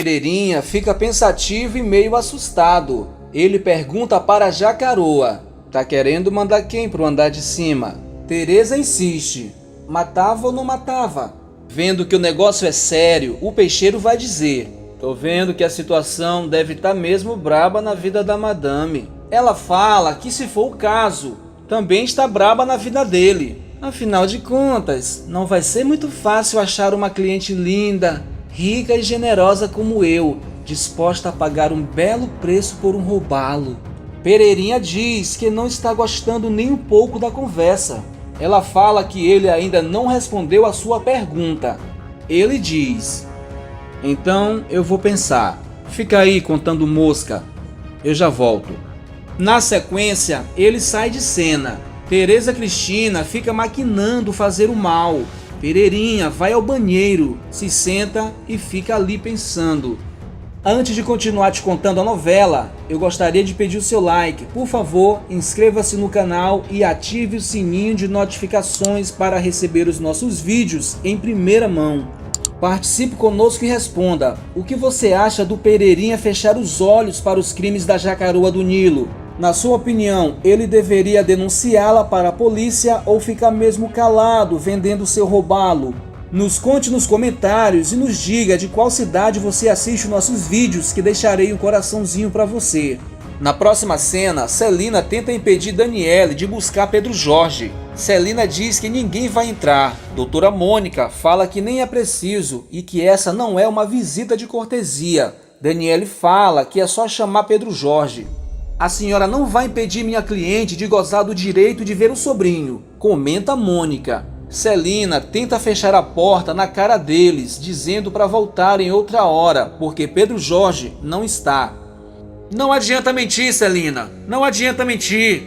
Pereirinha fica pensativo e meio assustado. Ele pergunta para a Jacaroa: tá querendo mandar quem pro andar de cima? Teresa insiste: matava ou não matava? Vendo que o negócio é sério, o peixeiro vai dizer: tô vendo que a situação deve estar mesmo braba na vida da madame. Ela fala que, se for o caso, também está braba na vida dele. Afinal de contas, não vai ser muito fácil achar uma cliente linda, rica e generosa como eu, disposta a pagar um belo preço por um robalo. Pereirinha diz que não está gostando nem um pouco da conversa. Ela fala que ele ainda não respondeu a sua pergunta. Ele diz: então eu vou pensar. Fica aí contando mosca. Eu já volto. Na sequência, ele sai de cena. Teresa Cristina fica maquinando fazer o mal. Pereirinha vai ao banheiro, se senta e fica ali pensando. Antes de continuar te contando a novela, eu gostaria de pedir o seu like. Por favor, inscreva-se no canal e ative o sininho de notificações para receber os nossos vídeos em primeira mão. Participe conosco e responda: o que você acha do Pereirinha fechar os olhos para os crimes da Jacaroa do Nilo? Na sua opinião, ele deveria denunciá-la para a polícia ou ficar mesmo calado vendendo seu robalo? Nos conte nos comentários e nos diga de qual cidade você assiste os nossos vídeos, que deixarei um coraçãozinho para você. Na próxima cena, Celina tenta impedir Daniele de buscar Pedro Jorge. Celina diz que ninguém vai entrar. Doutora Mônica fala que nem é preciso e que essa não é uma visita de cortesia. Daniele fala que é só chamar Pedro Jorge. A senhora não vai impedir minha cliente de gozar do direito de ver o sobrinho, comenta Mônica. Celina tenta fechar a porta na cara deles, dizendo para voltarem outra hora, porque Pedro Jorge não está. Não adianta mentir, Celina. Não adianta mentir.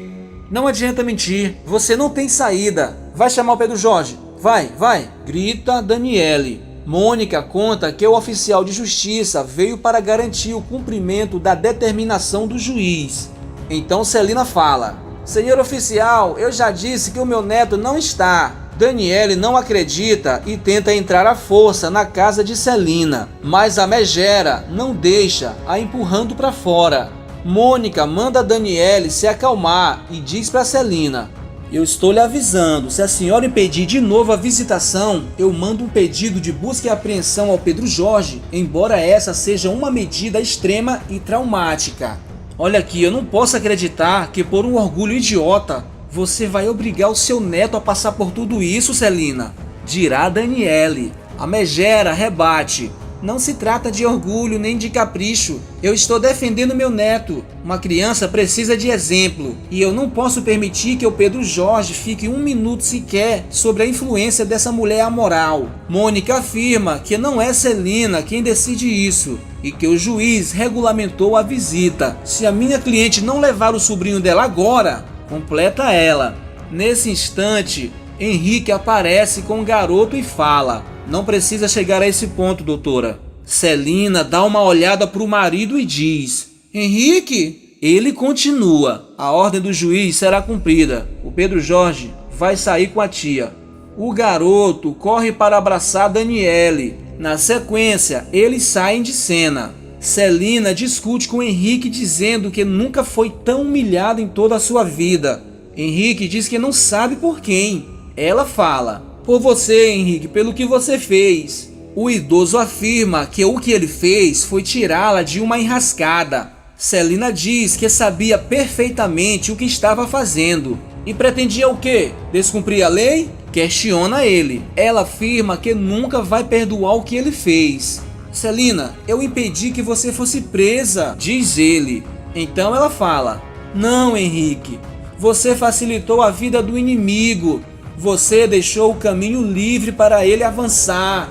Não adianta mentir. Você não tem saída. Vai chamar o Pedro Jorge. Vai, vai. Grita Daniele. Mônica conta que o oficial de justiça veio para garantir o cumprimento da determinação do juiz. Então Celina fala: senhor oficial, eu já disse que o meu neto não está. Daniele não acredita e tenta entrar à força na casa de Celina, mas a megera não deixa, a empurrando para fora. Mônica manda Daniele se acalmar e diz para Celina: eu estou lhe avisando, se a senhora impedir de novo a visitação, eu mando um pedido de busca e apreensão ao Pedro Jorge, embora essa seja uma medida extrema e traumática. Olha aqui, eu não posso acreditar que por um orgulho idiota, você vai obrigar o seu neto a passar por tudo isso, Celina, dirá Daniele. A megera rebate: não se trata de orgulho nem de capricho. Eu estou defendendo meu neto. Uma criança precisa de exemplo. E eu não posso permitir que o Pedro Jorge fique um minuto sequer sobre a influência dessa mulher amoral. Mônica afirma que não é Celina quem decide isso e que o juiz regulamentou a visita. Se a minha cliente não levar o sobrinho dela agora, completa ela. Nesse instante, Henrique aparece com o garoto e fala: não precisa chegar a esse ponto, doutora. Celina dá uma olhada para o marido e diz: Henrique? Ele continua: a ordem do juiz será cumprida. O Pedro Jorge vai sair com a tia. O garoto corre para abraçar Daniele. Na sequência, eles saem de cena. Celina discute com Henrique dizendo que nunca foi tão humilhado em toda a sua vida. Henrique diz que não sabe por quem. Ela fala: por você, Henrique, pelo que você fez. O idoso afirma que o que ele fez foi tirá-la de uma enrascada. Celina diz que sabia perfeitamente o que estava fazendo. E pretendia o quê? Descumprir a lei? Questiona ele. Ela afirma que nunca vai perdoar o que ele fez. Celina, eu impedi que você fosse presa, diz ele. Então ela fala: não, Henrique, você facilitou a vida do inimigo. Você deixou o caminho livre para ele avançar.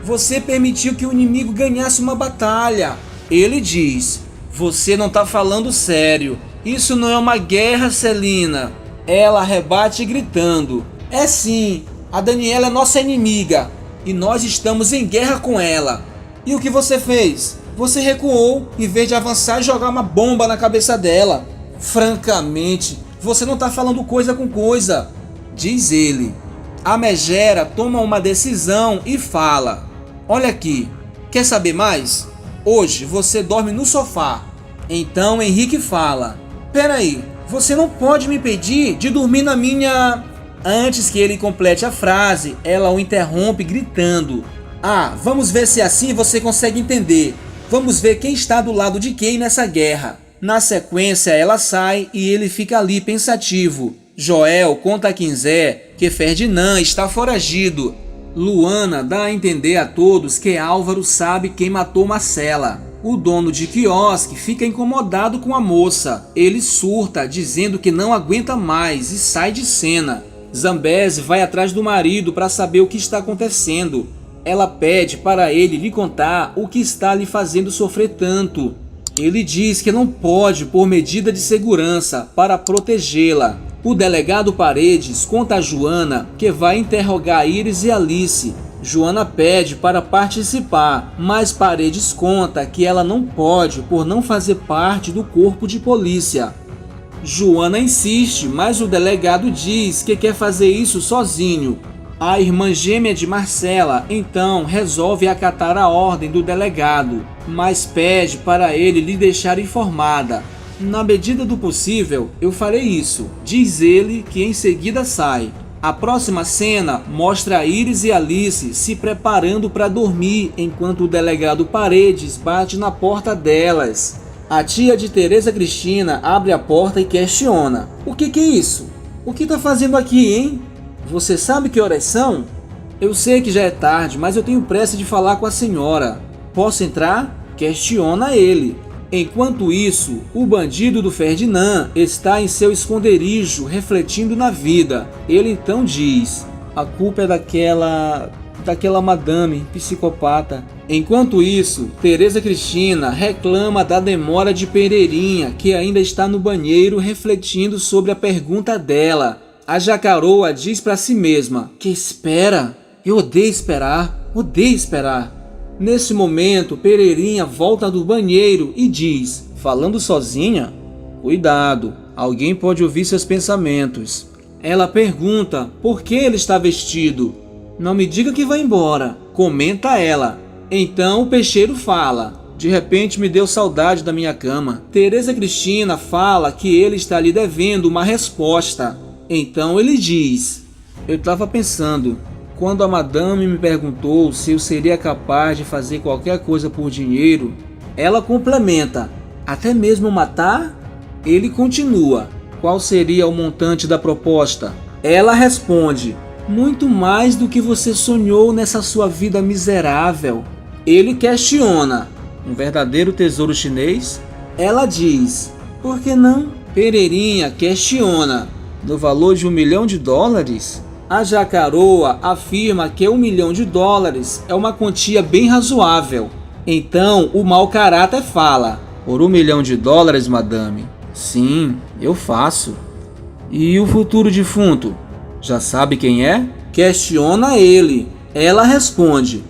Você permitiu que o inimigo ganhasse uma batalha. Ele diz: você não está falando sério. Isso não é uma guerra, Celina. Ela rebate gritando: é sim, a Daniela é nossa inimiga e nós estamos em guerra com ela. E o que você fez? Você recuou em vez de avançar e jogar uma bomba na cabeça dela. Francamente, você não está falando coisa com coisa, diz ele. A megera toma uma decisão e fala: olha aqui, quer saber mais? Hoje você dorme no sofá. Então Henrique fala: peraí, você não pode me pedir de dormir na minha... Antes que ele complete a frase, ela o interrompe gritando: ah, vamos ver se assim você consegue entender. Vamos ver quem está do lado de quem nessa guerra. Na sequência ela sai e ele fica ali pensativo. Joel conta a Quinzé que Ferdinand está foragido. Luana dá a entender a todos que Álvaro sabe quem matou Marcela. O dono de quiosque fica incomodado com a moça. Ele surta, dizendo que não aguenta mais e sai de cena. Zambeze vai atrás do marido para saber o que está acontecendo. Ela pede para ele lhe contar o que está lhe fazendo sofrer tanto. Ele diz que não pode por medida de segurança para protegê-la. O delegado Paredes conta a Joana que vai interrogar Iris e Alice. Joana pede para participar, mas Paredes conta que ela não pode por não fazer parte do corpo de polícia. Joana insiste, mas o delegado diz que quer fazer isso sozinho. A irmã gêmea de Marcela então resolve acatar a ordem do delegado, mas pede para ele lhe deixar informada. Na medida do possível, eu farei isso, diz ele, que em seguida sai. A próxima cena mostra Iris e Alice se preparando para dormir enquanto o delegado Paredes bate na porta delas. A tia de Tereza Cristina abre a porta e questiona: o que é isso? O que tá fazendo aqui, hein? Você sabe que horas são? Eu sei que já é tarde, mas eu tenho pressa de falar com a senhora. Posso entrar? Questiona ele. Enquanto isso, o bandido do Ferdinand está em seu esconderijo refletindo na vida. Ele então diz: a culpa é daquela madame psicopata. Enquanto isso, Tereza Cristina reclama da demora de Pereirinha, que ainda está no banheiro refletindo sobre a pergunta dela. A Jacaroa diz para si mesma: que espera? Eu odeio esperar, odeio esperar. Nesse momento, Pereirinha volta do banheiro e diz, falando sozinha: cuidado, alguém pode ouvir seus pensamentos. Ela pergunta por que ele está vestido. Não me diga que vai embora, comenta ela. Então o peixeiro fala: de repente me deu saudade da minha cama. Tereza Cristina fala que ele está lhe devendo uma resposta. Então ele diz: eu estava pensando, quando a madame me perguntou se eu seria capaz de fazer qualquer coisa por dinheiro, ela complementa: até mesmo matar? Ele continua: qual seria o montante da proposta? Ela responde: muito mais do que você sonhou nessa sua vida miserável. Ele questiona: um verdadeiro tesouro chinês? Ela diz: por que não? Pereirinha questiona: no valor de $1 milhão? A Jacaroa afirma que $1 milhão é uma quantia bem razoável. Então o mau caráter fala: por $1 milhão, madame? Sim, eu faço. E o futuro defunto? Já sabe quem é? Questiona ele. Ela responde: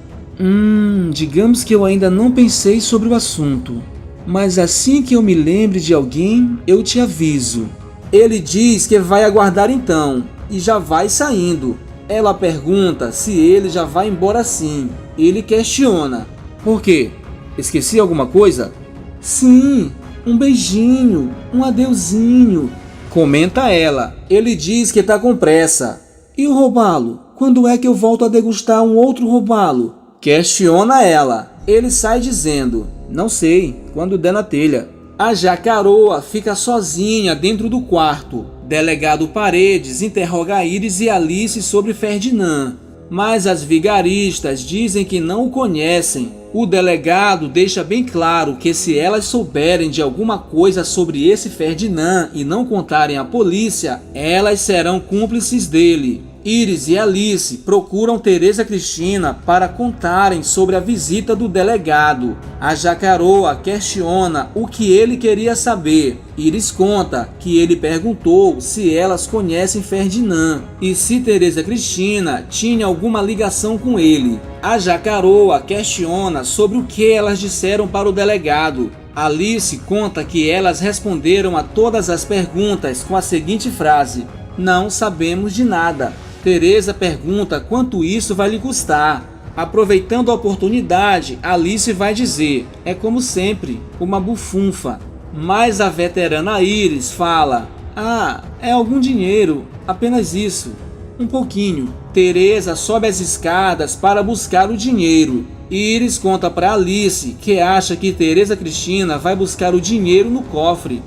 digamos que eu ainda não pensei sobre o assunto, mas assim que eu me lembre de alguém, eu te aviso. Ele diz que vai aguardar então, e já vai saindo. Ela pergunta se ele já vai embora sim. Ele questiona: por quê? Esqueci alguma coisa? Sim, um beijinho, um adeuzinho, comenta ela. Ele diz que tá com pressa. E o robalo? Quando é que eu volto a degustar um outro robalo? Questiona ela. Ele sai dizendo: não sei, quando der na telha. A Jacaroa fica sozinha dentro do quarto. Delegado Paredes interroga Iris e Alice sobre Ferdinand, mas as vigaristas dizem que não o conhecem. O delegado deixa bem claro que se elas souberem de alguma coisa sobre esse Ferdinand e não contarem à polícia, elas serão cúmplices dele. Iris e Alice procuram Tereza Cristina para contarem sobre a visita do delegado. A Jacaroa questiona o que ele queria saber. Iris conta que ele perguntou se elas conhecem Ferdinand e se Tereza Cristina tinha alguma ligação com ele. A Jacaroa questiona sobre o que elas disseram para o delegado. Alice conta que elas responderam a todas as perguntas com a seguinte frase: não sabemos de nada. Tereza pergunta quanto isso vai lhe custar. Aproveitando a oportunidade, Alice vai dizer: é como sempre, uma bufunfa. Mas a veterana Iris fala: ah, é algum dinheiro, apenas isso, um pouquinho. Teresa sobe as escadas para buscar o dinheiro. Iris conta para Alice que acha que Teresa Cristina vai buscar o dinheiro no cofre.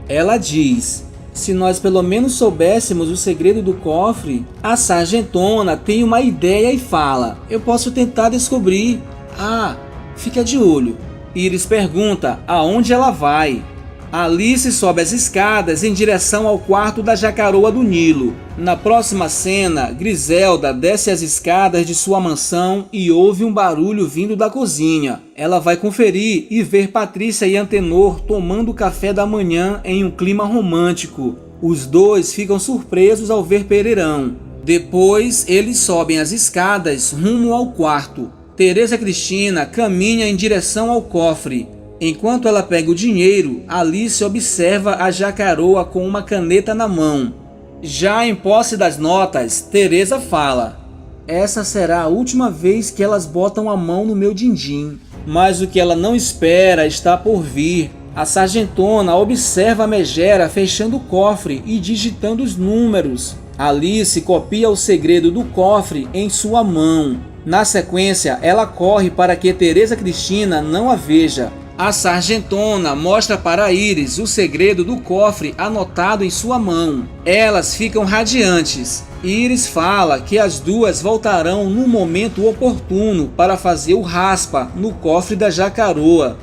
Ela diz: se nós pelo menos soubéssemos o segredo do cofre. A sargentona tem uma ideia e fala: eu posso tentar descobrir. Ah, fica de olho. Iris pergunta aonde ela vai. Alice sobe as escadas em direção ao quarto da jacaroa do Nilo. Na próxima cena, Griselda desce as escadas de sua mansão e ouve um barulho vindo da cozinha. Ela vai conferir e ver Patrícia e Antenor tomando café da manhã em um clima romântico. Os dois ficam surpresos ao ver Pereirão. Depois, eles sobem as escadas rumo ao quarto. Teresa Cristina caminha em direção ao cofre. Enquanto ela pega o dinheiro, Alice observa a jacaroa com uma caneta na mão. Já em posse das notas, Teresa fala: essa será a última vez que elas botam a mão no meu din-din. Mas o que ela não espera está por vir. A sargentona observa a megera fechando o cofre e digitando os números. Alice copia o segredo do cofre em sua mão. Na sequência, ela corre para que Teresa Cristina não a veja. A sargentona mostra para Iris o segredo do cofre anotado em sua mão. Elas ficam radiantes. Iris fala que as duas voltarão no momento oportuno para fazer o raspa no cofre da jacaroa.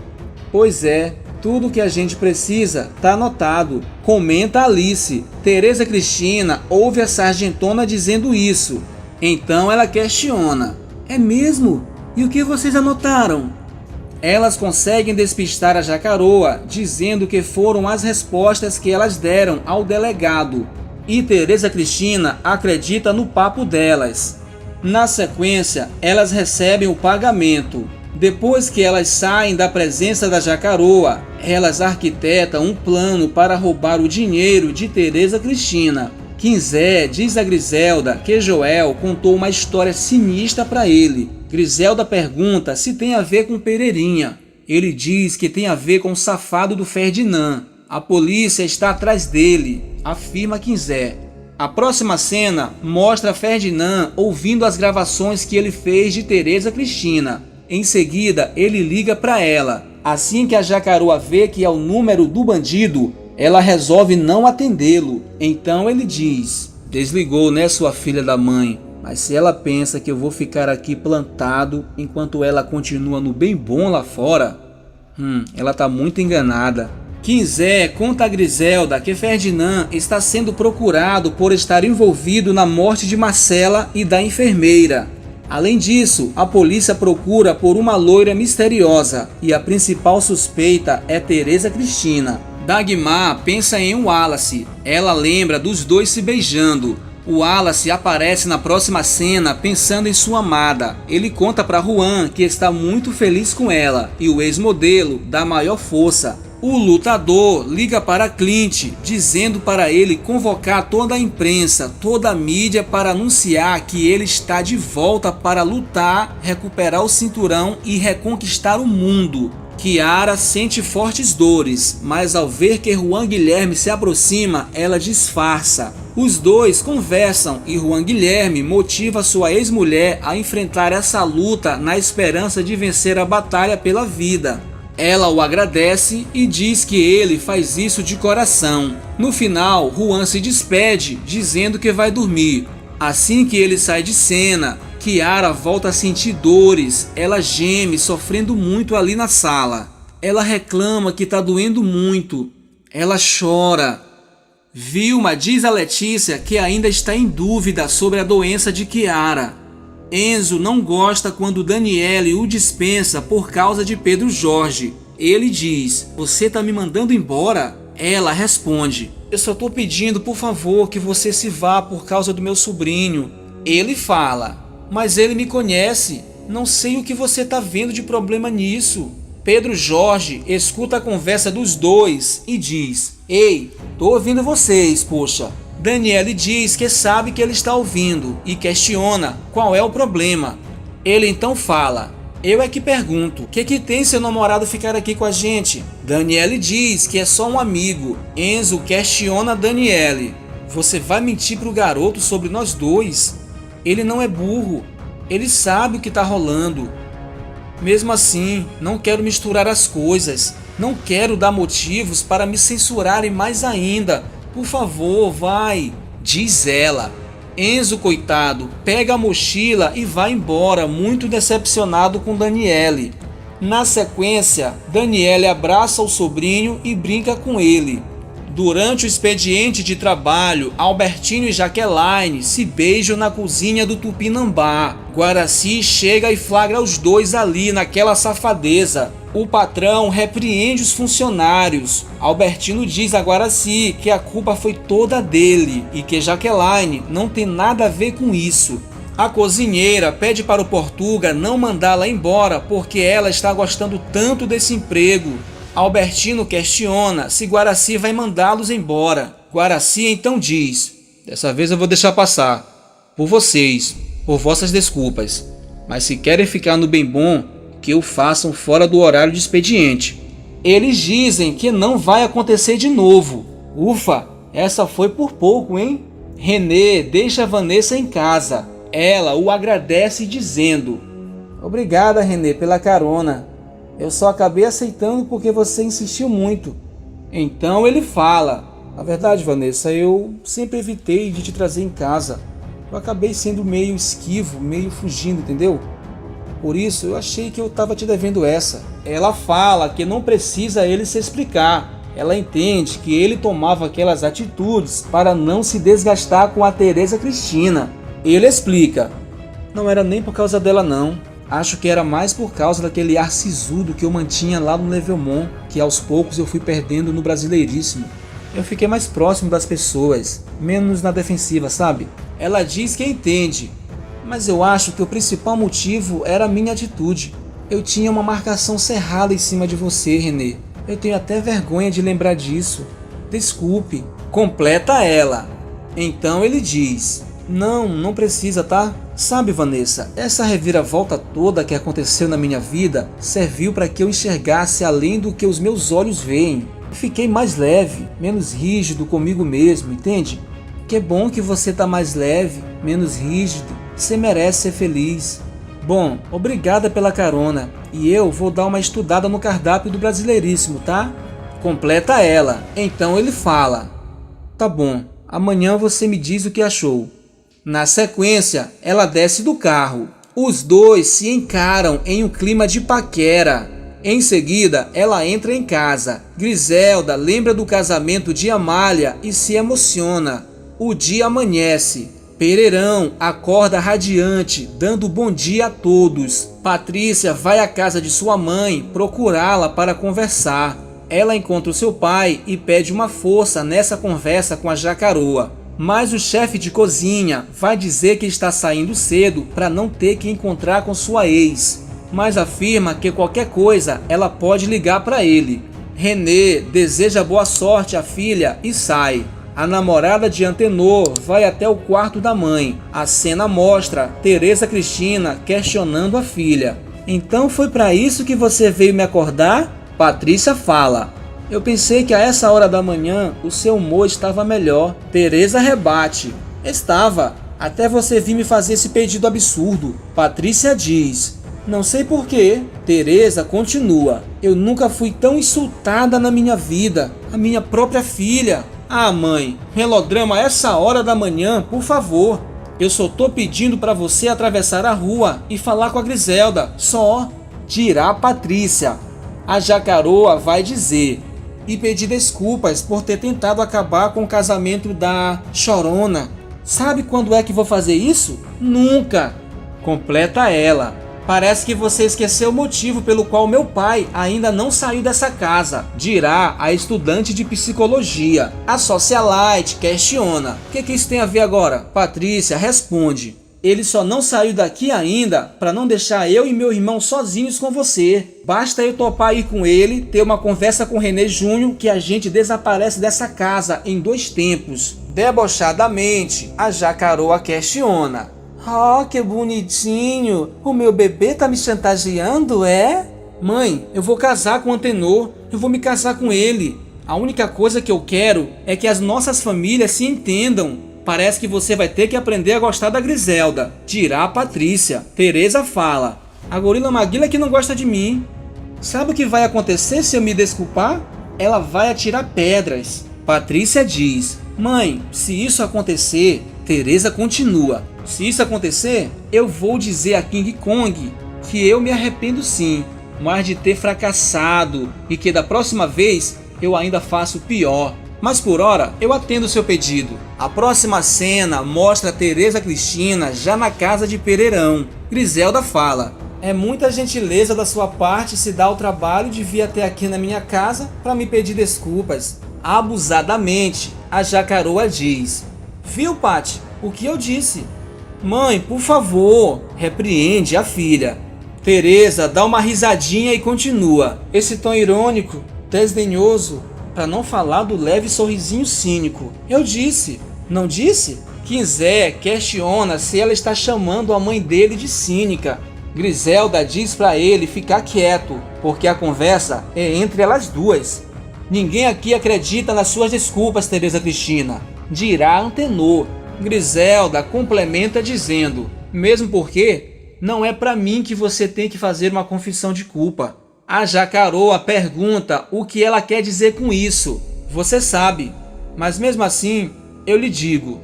Pois é, tudo que a gente precisa está anotado, comenta Alice. Teresa Cristina ouve a sargentona dizendo isso. Então ela questiona: é mesmo? E o que vocês anotaram? Elas conseguem despistar a jacaroa, dizendo que foram as respostas que elas deram ao delegado. E Teresa Cristina acredita no papo delas. Na sequência, elas recebem o pagamento. Depois que elas saem da presença da jacaroa, elas arquitetam um plano para roubar o dinheiro de Teresa Cristina. Quinzé diz a Griselda que Joel contou uma história sinistra para ele. Griselda pergunta se tem a ver com Pereirinha. Ele diz que tem a ver com o safado do Ferdinand. A polícia está atrás dele, afirma Quinzé. A próxima cena mostra Ferdinand ouvindo as gravações que ele fez de Teresa Cristina. Em seguida, ele liga para ela. Assim que a jacaroa vê que é o número do bandido, ela resolve não atendê-lo. Então ele diz: desligou, né, sua filha da mãe? Mas se ela pensa que eu vou ficar aqui plantado enquanto ela continua no bem bom lá fora, ela tá muito enganada. Quinzé conta a Griselda que Ferdinand está sendo procurado por estar envolvido na morte de Marcela e da enfermeira. Além disso, a polícia procura por uma loira misteriosa e a principal suspeita é Teresa Cristina. Dagmar pensa em Wallace. Ela lembra dos dois se beijando. O Wallace aparece na próxima cena pensando em sua amada. Ele conta para Juan que está muito feliz com ela e o ex-modelo dá maior força. O lutador liga para Clint, dizendo para ele convocar toda a imprensa, toda a mídia para anunciar que ele está de volta para lutar, recuperar o cinturão e reconquistar o mundo. Kiara sente fortes dores, mas ao ver que Juan Guilherme se aproxima, ela disfarça. Os dois conversam e Juan Guilherme motiva sua ex-mulher a enfrentar essa luta na esperança de vencer a batalha pela vida. Ela o agradece e diz que ele faz isso de coração. No final, Juan se despede, dizendo que vai dormir. Assim que ele sai de cena, Kiara volta a sentir dores. Ela geme, sofrendo muito ali na sala. Ela reclama que está doendo muito. Ela chora. Vilma diz a Letícia que ainda está em dúvida sobre a doença de Kiara. Enzo não gosta quando Daniele o dispensa por causa de Pedro Jorge. Ele diz: você tá me mandando embora? Ela responde: eu só tô pedindo por favor que você se vá por causa do meu sobrinho. Ele fala: mas ele me conhece, não sei o que você tá vendo de problema nisso. Pedro Jorge escuta a conversa dos dois e diz: ei, tô ouvindo vocês, poxa. Daniele diz que sabe que ele está ouvindo e questiona qual é o problema. Ele então fala: eu é que pergunto, o que tem seu namorado ficar aqui com a gente? Daniele diz que é só um amigo. Enzo questiona Daniele: você vai mentir pro garoto sobre nós dois? Ele não é burro, ele sabe o que tá rolando. Mesmo assim, não quero misturar as coisas, não quero dar motivos para me censurarem mais ainda. Por favor, vai, diz ela. Enzo, coitado, pega a mochila e vai embora, muito decepcionado com Daniele. Na sequência, Daniele abraça o sobrinho e brinca com ele. Durante o expediente de trabalho, Albertinho e Jaqueline se beijam na cozinha do Tupinambá. Guaraci chega e flagra os dois ali naquela safadeza. O patrão repreende os funcionários. Albertino diz a Guaraci que a culpa foi toda dele e que Jaqueline não tem nada a ver com isso. A cozinheira pede para o Portuga não mandá-la embora porque ela está gostando tanto desse emprego. Albertino questiona se Guaraci vai mandá-los embora. Guaraci então diz: dessa vez eu vou deixar passar. Por vocês, por vossas desculpas. Mas se querem ficar no bem bom, que o façam fora do horário de expediente. Eles dizem que não vai acontecer de novo. Ufa, essa foi por pouco, hein? Renê deixa Vanessa em casa. Ela o agradece dizendo: obrigada, Renê, pela carona. Eu só acabei aceitando porque você insistiu muito. Então ele fala: na verdade, Vanessa, eu sempre evitei de te trazer em casa. Eu acabei sendo meio esquivo, meio fugindo, entendeu? Por isso eu achei que eu estava te devendo essa. Ela fala que não precisa ele se explicar. Ela entende que ele tomava aquelas atitudes para não se desgastar com a Tereza Cristina. Ele explica: não era nem por causa dela não. Acho que era mais por causa daquele ar sisudo que eu mantinha lá no Levelmont, que aos poucos eu fui perdendo no Brasileiríssimo. Eu fiquei mais próximo das pessoas, menos na defensiva, sabe? Ela diz que entende, mas eu acho que o principal motivo era a minha atitude. Eu tinha uma marcação cerrada em cima de você, Renê. Eu tenho até vergonha de lembrar disso. Desculpe. Completa ela. Então ele diz: não precisa, tá? Sabe, Vanessa, essa reviravolta toda que aconteceu na minha vida serviu para que eu enxergasse além do que os meus olhos veem. Fiquei mais leve, menos rígido comigo mesmo, entende? Que bom que você tá mais leve, menos rígido. Você merece ser feliz. Bom, obrigada pela carona. E eu vou dar uma estudada no cardápio do Brasileiríssimo, tá? Completa ela. Então ele fala: tá bom, amanhã você me diz o que achou. Na sequência, ela desce do carro. Os dois se encaram em um clima de paquera. Em seguida, ela entra em casa. Griselda lembra do casamento de Amália e se emociona. O dia amanhece. Pereirão acorda radiante, dando bom dia a todos. Patrícia vai à casa de sua mãe procurá-la para conversar. Ela encontra o seu pai e pede uma força nessa conversa com a Jacaroa. Mas o chefe de cozinha vai dizer que está saindo cedo para não ter que encontrar com sua ex, mas afirma que qualquer coisa ela pode ligar para ele. Renê deseja boa sorte à filha e sai. A namorada de Antenor vai até o quarto da mãe. A cena mostra Tereza Cristina questionando a filha. Então foi para isso que você veio me acordar? Patrícia fala: eu pensei que a essa hora da manhã o seu humor estava melhor. Tereza rebate: estava, até você vir me fazer esse pedido absurdo. Patrícia diz: não sei porquê. Tereza continua: eu nunca fui tão insultada na minha vida. A minha própria filha. Ah, mãe, melodrama a essa hora da manhã, por favor. Eu só tô pedindo para você atravessar a rua e falar com a Griselda, só. Dirá Patrícia. A Jacaroa vai dizer: e pedir desculpas por ter tentado acabar com o casamento da Chorona. Sabe quando é que vou fazer isso? Nunca. Completa ela: parece que você esqueceu o motivo pelo qual meu pai ainda não saiu dessa casa, dirá a estudante de psicologia. A socialite questiona: o que isso tem a ver agora? Patrícia responde: ele só não saiu daqui ainda para não deixar eu e meu irmão sozinhos com você. Basta eu topar ir com ele, ter uma conversa com Renê Júnior, que a gente desaparece dessa casa em 2 tempos. Debochadamente, a Jacaroa questiona: Oh, que bonitinho! O meu bebê tá me chantageando, é? Mãe, eu vou casar com o Antenor, eu vou me casar com ele. A única coisa que eu quero é que as nossas famílias se entendam. Parece que você vai ter que aprender a gostar da Griselda, dirá a Patrícia. Teresa fala: a gorila Maguila que não gosta de mim. Sabe o que vai acontecer se eu me desculpar? Ela vai atirar pedras. Patrícia diz: mãe, se isso acontecer... Teresa continua: se isso acontecer, eu vou dizer a King Kong que eu me arrependo sim, mas de ter fracassado e que da próxima vez eu ainda faço pior. Mas por hora eu atendo o seu pedido. A próxima cena mostra Teresa Cristina já na casa de Pereirão. Griselda fala: é muita gentileza da sua parte se dar o trabalho de vir até aqui na minha casa para me pedir desculpas. Abusadamente, a Jacaroa diz: viu, Pati, o que eu disse? Mãe, por favor, repreende a filha. Teresa dá uma risadinha e continua. Esse tom irônico, desdenhoso, para não falar do leve sorrisinho cínico. Eu disse, não disse? Quinzé questiona se ela está chamando a mãe dele de cínica. Griselda diz para ele ficar quieto, porque a conversa é entre elas duas. Ninguém aqui acredita nas suas desculpas, Teresa Cristina, dirá Antenor. Griselda complementa dizendo: mesmo porque não é para mim que você tem que fazer uma confissão de culpa. A Jacaroa pergunta o que ela quer dizer com isso. Você sabe, mas mesmo assim eu lhe digo: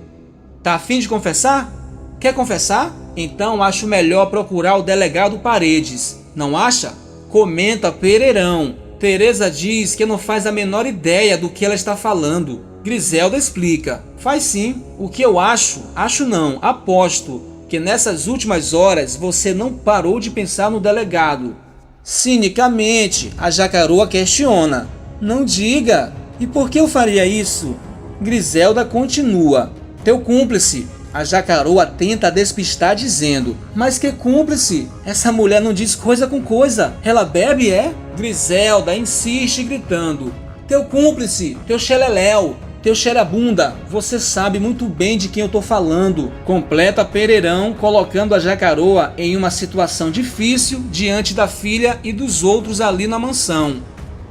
tá a fim de confessar? Quer confessar? Então acho melhor procurar o delegado Paredes, não acha? Comenta Pereirão. Teresa diz que não faz a menor ideia do que ela está falando. Griselda explica: faz sim. O que eu acho não, aposto que nessas últimas horas você não parou de pensar no delegado. Cinicamente, a Jacaroa questiona: não diga, e por que eu faria isso? Griselda continua: teu cúmplice. A Jacaroa tenta despistar dizendo: mas que cúmplice? Essa mulher não diz coisa com coisa, ela bebe é? Griselda insiste gritando: teu cúmplice, teu xeleléu, teu xerabunda, você sabe muito bem de quem eu tô falando. Completa Pereirão, colocando a Jacaroa em uma situação difícil diante da filha e dos outros ali na mansão.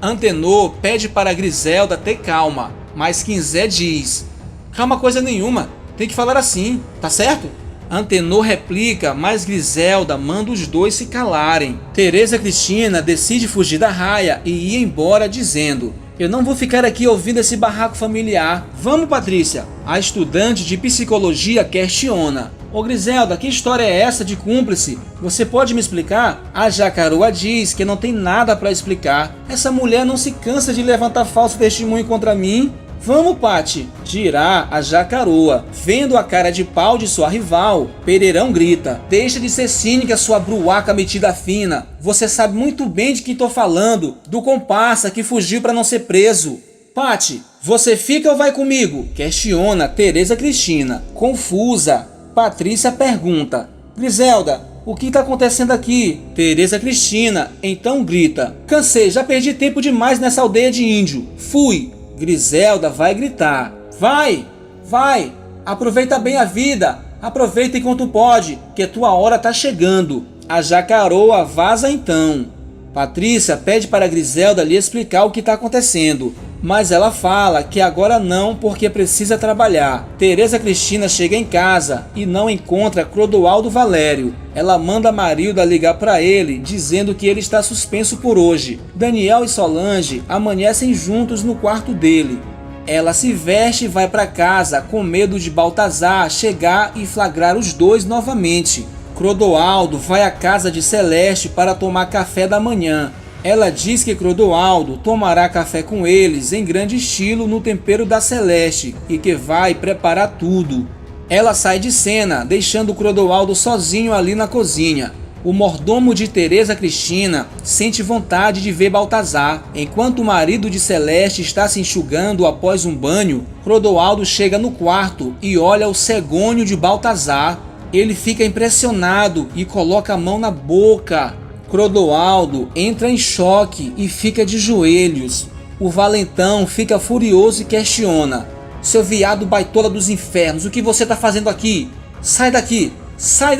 Antenor pede para Griselda ter calma, mas Quinzé diz: calma coisa nenhuma, tem que falar assim, tá certo? Antenor replica, mas Griselda manda os dois se calarem. Teresa Cristina decide fugir da raia e ir embora dizendo: eu não vou ficar aqui ouvindo esse barraco familiar. Vamos, Patrícia. A estudante de psicologia questiona: ô Griselda, que história é essa de cúmplice? Você pode me explicar? A Jacaroa diz que não tem nada para explicar. Essa mulher não se cansa de levantar falso testemunho contra mim. Vamos, Pati, dirá a Jacaroa. Vendo a cara de pau de sua rival, Pereirão grita: deixa de ser cínica, sua bruaca metida fina. Você sabe muito bem de quem tô falando, do comparsa que fugiu para não ser preso. Pati, você fica ou vai comigo? Questiona Teresa Cristina. Confusa, Patrícia pergunta: Griselda, o que tá acontecendo aqui? Teresa Cristina então grita: cansei, já perdi tempo demais nessa aldeia de índio. Fui. Griselda vai gritar: vai, vai, aproveita bem a vida, aproveita enquanto pode, que tua hora tá chegando. A Jacaroa vaza então. Patrícia pede para Griselda lhe explicar o que está acontecendo, mas ela fala que agora não porque precisa trabalhar. Teresa Cristina chega em casa e não encontra Clodoaldo Valério. Ela manda Marilda ligar para ele dizendo que ele está suspenso por hoje. Daniel e Solange amanhecem juntos no quarto dele. Ela se veste e vai para casa com medo de Baltazar chegar e flagrar os dois novamente. Clodoaldo vai à casa de Celeste para tomar café da manhã. Ela diz que Clodoaldo tomará café com eles em grande estilo no tempero da Celeste e que vai preparar tudo. Ela sai de cena, deixando Clodoaldo sozinho ali na cozinha. O mordomo de Teresa Cristina sente vontade de ver Baltazar. Enquanto o marido de Celeste está se enxugando após um banho, Clodoaldo chega no quarto e olha o cegônio de Baltazar. Ele fica impressionado e coloca a mão na boca. Clodoaldo entra em choque e fica de joelhos. O valentão fica furioso e questiona: seu viado baitola dos infernos, o que você está fazendo aqui? Sai daqui! Sai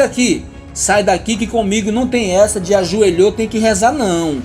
daqui que comigo não tem essa de ajoelhou tem que rezar não.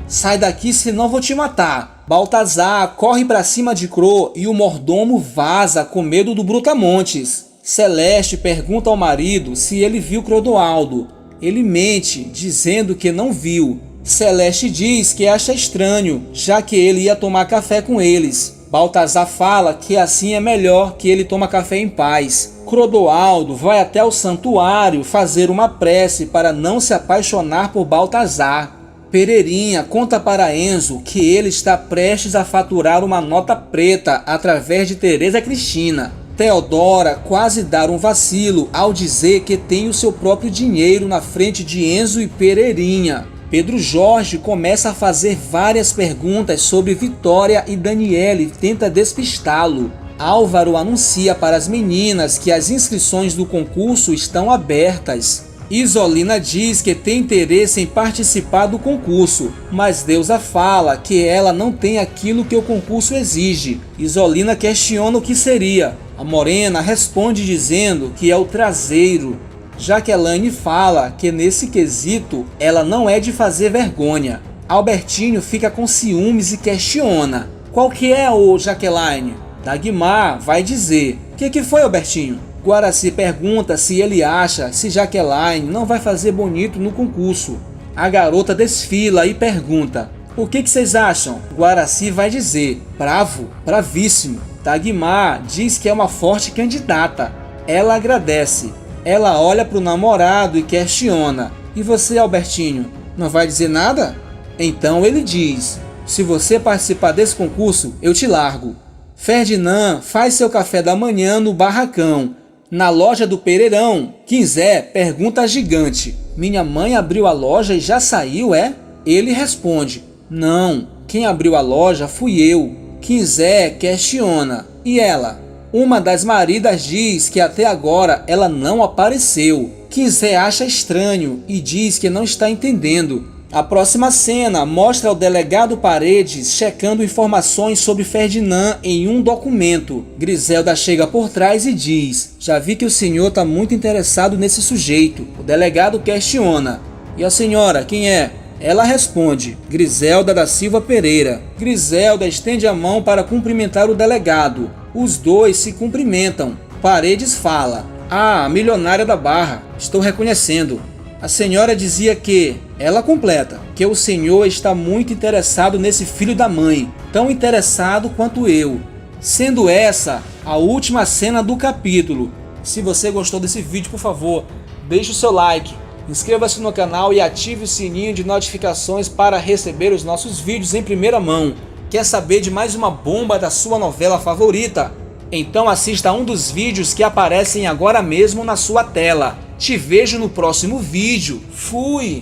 Sai daqui senão vou te matar. Baltazar corre pra cima de Cro e o mordomo vaza com medo do Brutamontes. Celeste pergunta ao marido se ele viu Clodoaldo. Ele mente, dizendo que não viu. Celeste diz que acha estranho, já que ele ia tomar café com eles. Baltazar fala que assim é melhor, que ele toma café em paz. Clodoaldo vai até o santuário fazer uma prece para não se apaixonar por Baltazar. Pereirinha conta para Enzo que ele está prestes a faturar uma nota preta através de Teresa Cristina. Teodora quase dá um vacilo ao dizer que tem o seu próprio dinheiro na frente de Enzo e Pereirinha. Pedro Jorge começa a fazer várias perguntas sobre Vitória e Daniele e tenta despistá-lo. Álvaro anuncia para as meninas que as inscrições do concurso estão abertas. Isolina diz que tem interesse em participar do concurso, mas Deusa fala que ela não tem aquilo que o concurso exige. Isolina questiona o que seria. A Morena responde dizendo que é o traseiro. Jaqueline fala que nesse quesito ela não é de fazer vergonha. Albertinho fica com ciúmes e questiona. Qual que é, ô Jaqueline? Dagmar vai dizer. Que foi, Albertinho? Guaraci pergunta se ele acha se Jaqueline não vai fazer bonito no concurso. A garota desfila e pergunta. O que vocês acham? Guaraci vai dizer. Bravo, bravíssimo. Dagmar diz que é uma forte candidata. Ela agradece. Ela olha para o namorado e questiona. E você, Albertinho, não vai dizer nada? Então ele diz. Se você participar desse concurso, eu te largo. Ferdinand faz seu café da manhã no barracão. Na loja do Pereirão, Quinzé pergunta a Gigante. Minha mãe abriu a loja e já saiu, é? Ele responde. Não, quem abriu a loja fui eu. Quinzé questiona. E ela? Uma das maridas diz que até agora ela não apareceu. Quinzé acha estranho e diz que não está entendendo. A próxima cena mostra o delegado Paredes checando informações sobre Ferdinand em um documento. Griselda chega por trás e diz: já vi que o senhor está muito interessado nesse sujeito. O delegado questiona: e a senhora, quem é? Ela responde: Griselda da Silva Pereira. Griselda estende a mão para cumprimentar o delegado. Os dois se cumprimentam. Paredes fala: ah, milionária da Barra, estou reconhecendo. A senhora dizia que, ela completa, que o senhor está muito interessado nesse filho da mãe, tão interessado quanto eu. Sendo essa a última cena do capítulo. Se você gostou desse vídeo, por favor, deixe o seu like, inscreva-se no canal e ative o sininho de notificações para receber os nossos vídeos em primeira mão. Quer saber de mais uma bomba da sua novela favorita? Então assista a um dos vídeos que aparecem agora mesmo na sua tela. Te vejo no próximo vídeo. Fui!